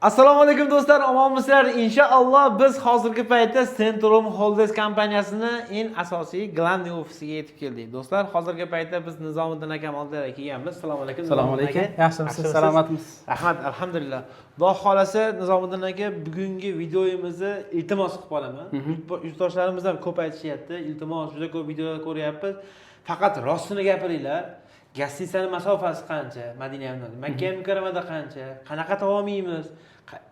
Assalomu alaykum do'stlar, omonmisizlar? Inshaalloh biz hozirgi paytda Centrum Holdings kompaniyasining eng asosiy Glandiy ofisiga yetib keldik. Do'stlar, hozirgi paytda biz Nizomiddin akam oldiga kelganmiz. Assalomu alaykum. Assalomu alaykum. Yaxshimisiz? Salomatmisiz? Rahmat, alhamdulillah. Xudo xolasa Nizomiddin aka bugungi videomizni iltimos qilib qolaman. Yurtdoshlarimiz ham ko'p aytishyapti. Iltimos, juda ko'p videolar ko'ryapmiz. Faqat rostini gapiringlar. Gastinsani masofasi qancha? Madinamdan. Makka mukarramada qancha? Qanaqa taom yeymiz?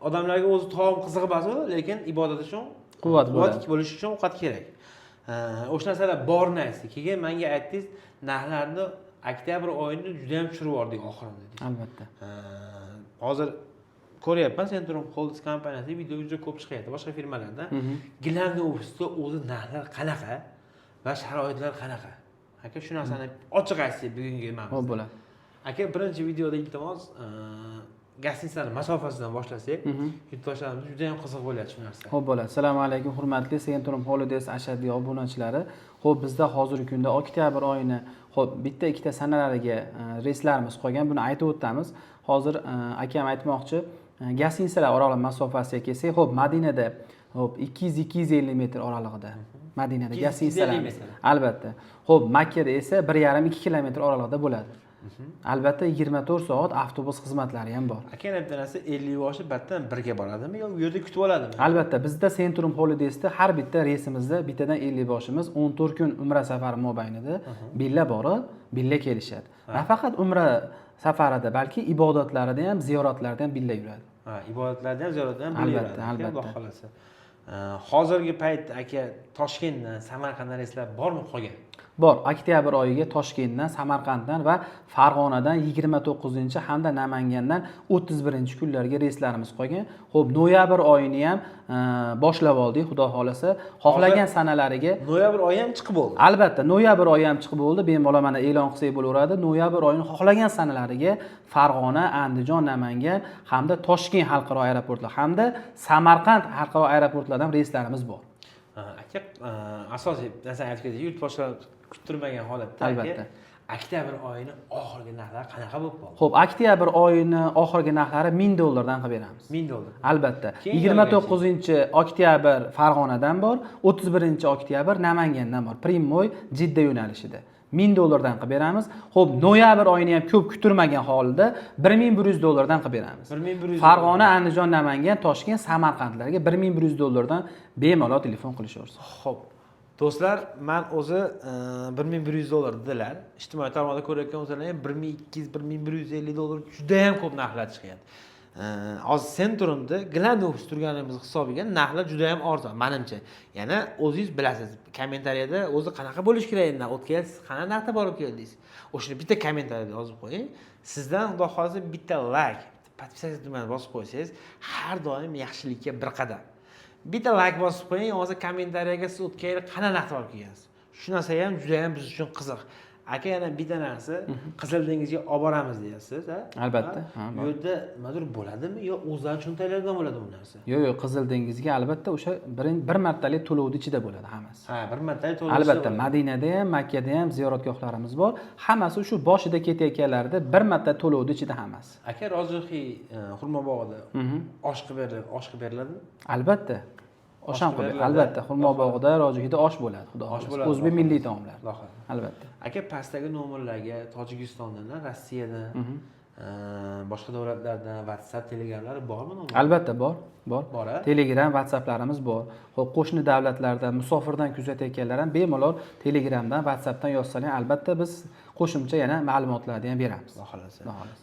Odamlarga o'zi taom qiziq emas-ku, lekin ibodat uchun quvvat bo'lish uchun ovqat kerak. O'sha narsalar borni aytdik. Keyin menga aytdingiz, narxlarni oktyabr oyida juda ham tushirib yubordik oxirida dedingiz. Albatta. Hozir ko'ryapman, Centrum Holdings kompaniyasi video juda ko'p chiqyapti boshqa firmalarda. Gilamni ofisida o'zi narxlar qanaqa va sharoitlar qanaqa? Aka shu narsani ochiq aytsak bugungi mavzu. Xo'p bo'ladi. Aka birinchi videoda iltimos gastinsani masofasidan boshlasak, yurtdoshlarimiz juda ham qiziq bo'lyapti shu narsa. Xo'p bo'ladi. Assalomu alaykum hurmatli Centrum Holidays ashaddiy obunachilari. Xo'p, bizda hozirgi kunda oktyabr oyini bitta ikkita sanalariga reyslarimiz qolgan. Buni aytib o'tamiz. Hozir akam aytmoqchi, gastinsalar oraliq masofasiga kelsak, xo'p, Madinada 200-250 metr oralig'ida. Madinada gastinsalar. Albatta. Xo'p, Makkada esa 1,5-2 kilometr oralig'ida bo'ladi. Albatta 24 soat avtobus xizmatlari ham bor. Aka aytganasi 50 yoshi batdan birga boradimi yo u yerda kutib oladimi? Albatta bizda Centrum Holidays'da har bitta reysimizda bittadan 50 boshimiz 14 kun umra safari mobaynida billa borib, billa kelishadi. Nafaqat umra safarida, balki ibodatlarida ham, ziyoratlarda ham billa yuradi. Ibodatlarda ham, ziyoratlarda ham billa yuradi. Albatta. Hozirgi paytda aka Toshkentdan, Samarqanddan reyslar bormi qolgan? Bor. Oktyabr oyiga Toshkentdan, Samarqanddan va Farg'onadan 29 hamda Namangandan 31 kunlarga reyslarimiz qolgan. Xo'p, noyabr oyini ham boshlab oldik, xudo xolasa. Xohlagan sanalariga noyabr oyi ham chiqib bo'ldi. Albatta, noyabr oyi ham chiqib bo'ldi. Bemalol mana e'lon qilsak bo'laveradi. Noyabr oyini xohlagan sanalariga Farg'ona, Andijon, Namangan hamda Toshkent xalqaro aeroportlar hamda Samarqand xalqaro aeroportlardan reyslarimiz bor. Aka, asosiy narsani aytib ketdik. Yurtboshlar kuttirmagan holatda albatta oktyabr oyini oxirgi narxlari qanaqa bo'lib qoldi? Xo'p, oktyabr oyini oxirgi narxlari $1000 qilib beramiz. $1000. Albatta. 29-oktyabr Farg'onadan bor, 31-oktyabr Namangandan bor. Primoy Jidda yo'nalishida. $1000 qilib beramiz. Xo'p, noyabr oyini ham ko'p kutilmagan holda $1100 qilib beramiz. Farg'ona, Andijon, Namangan, Toshkent, Samarqandlarga $1100 bemalol telefon qilishaversin. Xo'p. Do'stlar, men o'zi $1100 dedilar. Ijtimoiy tarmoqda ko'rayotgan o'zlarim ham $1100-$1150 juda ham ko'p narxlar chiqyapti. Hozir Centrumda Glandiy ofis turganimiz hisobiga narxlar juda ham arzon, menimcha. Yana o'zingiz bilasiz, kommentariyada o'zi qanaqa bo'lish kerak, o'tgansiz qanaqa narxda borib keldingiz. O'shani bitta kommentariyada yozib qo'ying. Sizdan xudo xolasa bitta like, podpisatsiya tugmasini bosib qo'ysangiz, har doim yaxshilikka bir qadam. Bitta like bosib qo'ying, hozir kommentariyaga siz o'tgan yil qana narxda olib kelgansiz. Shu narsa ham juda ham biz uchun qiziq. Aka yana bitta narsa, Qizil dengizga olib boramiz deyapsiz, ha? Albatta. Bu yerda nimadir bo'ladimi yo o'zlari cho'ntaklardan bo'ladi bu narsa? Yo'q, Qizil dengizga albatta o'sha bir martalik to'lovni ichida bo'ladi hammasi. Bir martalik to'lov. Albatta, Madinada ham, Makkada ham ziyoratgohlarimiz bor. Hammasi shu boshida ketayotganlarida bir marta to'lovni ichida hammasi. Aka, Rozixiy Xurmobog'ida osh qilib beriladi? Albatta. Osham qilib, albatta, Xurmobog'ida, Rojixiyda osh bo'ladi, xudo xolasa. O'zbek milliy taomlar. Albatta. Aka, pastdagi nomerlarga Tojikistondan, Rossiyadan, boshqa davlatlardan WhatsApp, Telegramlari bormi? Albatta, bor. Telegram, WhatsApplarimiz bor. Xo'p, qo'shni davlatlardan, musofirdan kuzatayotganlar ham bemalol Telegramdan, WhatsAppdan yozsalar, albatta biz qo'shimcha yana ma'lumotlarni ham beramiz.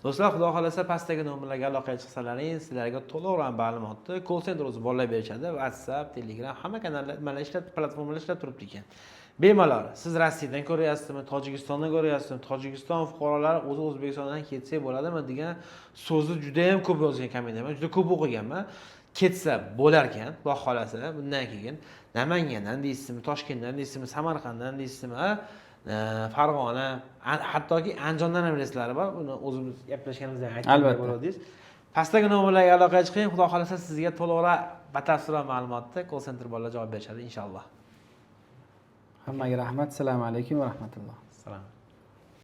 Do'stlar, xudo xolasa pastdagi nomerlarga aloqaga chiqsalaring, sizlarga to'liq ma'lumotni call center o'zi bolalar berishadi. WhatsApp, Telegram, hamma kanallar, mana platformalar ishlab turibdi ekan. Bemalol. Siz Rossiyadan ko'ryapsizmi, Tojikistondan ko'ryapsizmi, Tojikiston fuqarolari o'zi O'zbekistondan ketsa bo'ladimi degan so'zni juda ham ko'p yozgan kommentariylar. Juda ko'p o'qiganman. Ketsa bo'lar ekan, Xudo xolasa, bundan keyin Namangandan deysizmi, Toshkentdan deysizmi, Samarqanddan deysizmi, Farg'ona, hattoki Andijondan ham reyslari bor. Buni o'zimiz gaplashganimizda aytib bo'ladingiz. Pastdagi nomerlarga aloqaga chiqing. Xudo xolasa sizga to'liq batafsil ma'lumotni call center bolalar javob berishadi inshaalloh. Hammaga rahmat. Assalomu alaykum va rahmatulloh. Salom.